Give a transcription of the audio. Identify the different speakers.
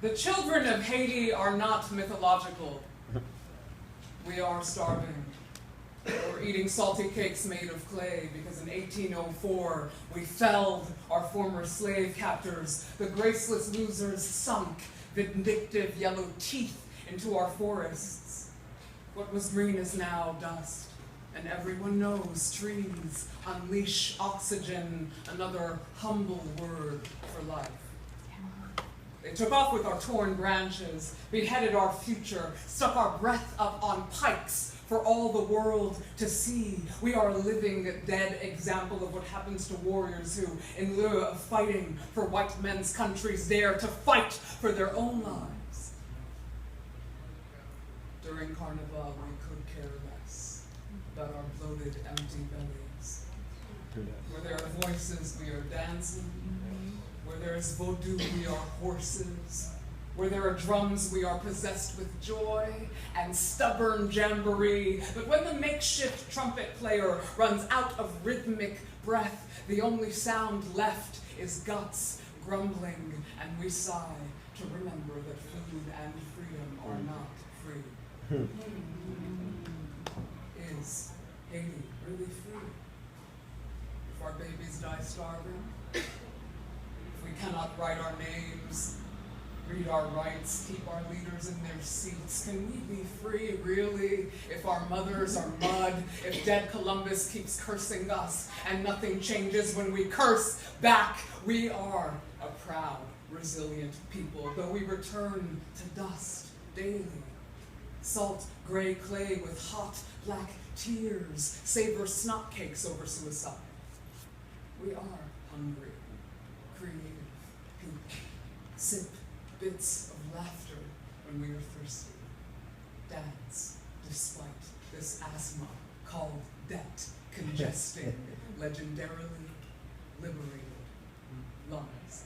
Speaker 1: The children of Haiti are not mythological. We are starving. We're eating salty cakes made of clay because in 1804 we felled our former slave captors. The graceless losers sunk vindictive yellow teeth into our forests. What was green is now dust, and everyone knows trees unleash oxygen, another humble word for life. They took off with our torn branches, beheaded our future, stuck our breath up on pikes for all the world to see. We are a living, dead example of what happens to warriors who, in lieu of fighting for white men's countries, dare to fight for their own lives. During Carnival, we could care less about our bloated, empty bellies. Where there are voices, we are dancing. Where there is voodoo, we are horses. Where there are drums, we are possessed with joy and stubborn jamboree. But when the makeshift trumpet player runs out of rhythmic breath, the only sound left is guts grumbling, and we sigh to remember that food and freedom are not free. Is Haiti really free? If our babies die starving, if we cannot write our names, read our rights, keep our leaders in their seats, can we be free, really, if our mothers are mud, if dead Columbus keeps cursing us and nothing changes when we curse back? We are a proud, resilient people, though we return to dust daily. Salt gray clay with hot black tears, savor snot cakes over suicide. We are hungry, creative people. Sip bits of laughter when we are thirsty. Dance despite this asthma called debt congesting legendarily liberated lungs.